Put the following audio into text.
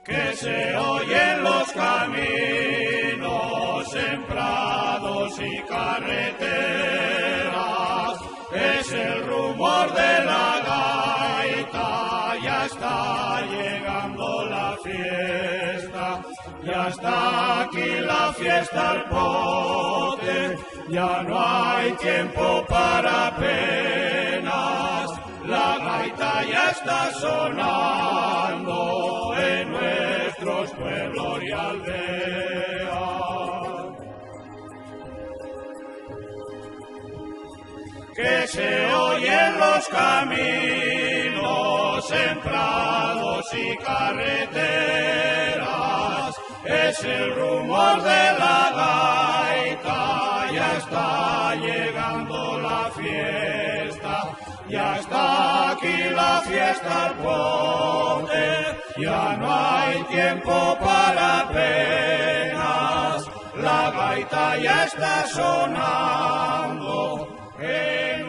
que se oyen los caminos en prados y carreteras, es el rumor de la gaita, ya está llegando la fiesta, ya está aquí la fiesta al pote, ya no hay tiempo para penas, la gaita ya está sonando en nuestros pueblos y aldeas. Que se oyen los caminos en prados y carreteras, es el rumor de la gaita, ya está llegando la fiesta, ya está aquí la fiesta al pote, ya no hay tiempo para penas, la gaita ya está sonando en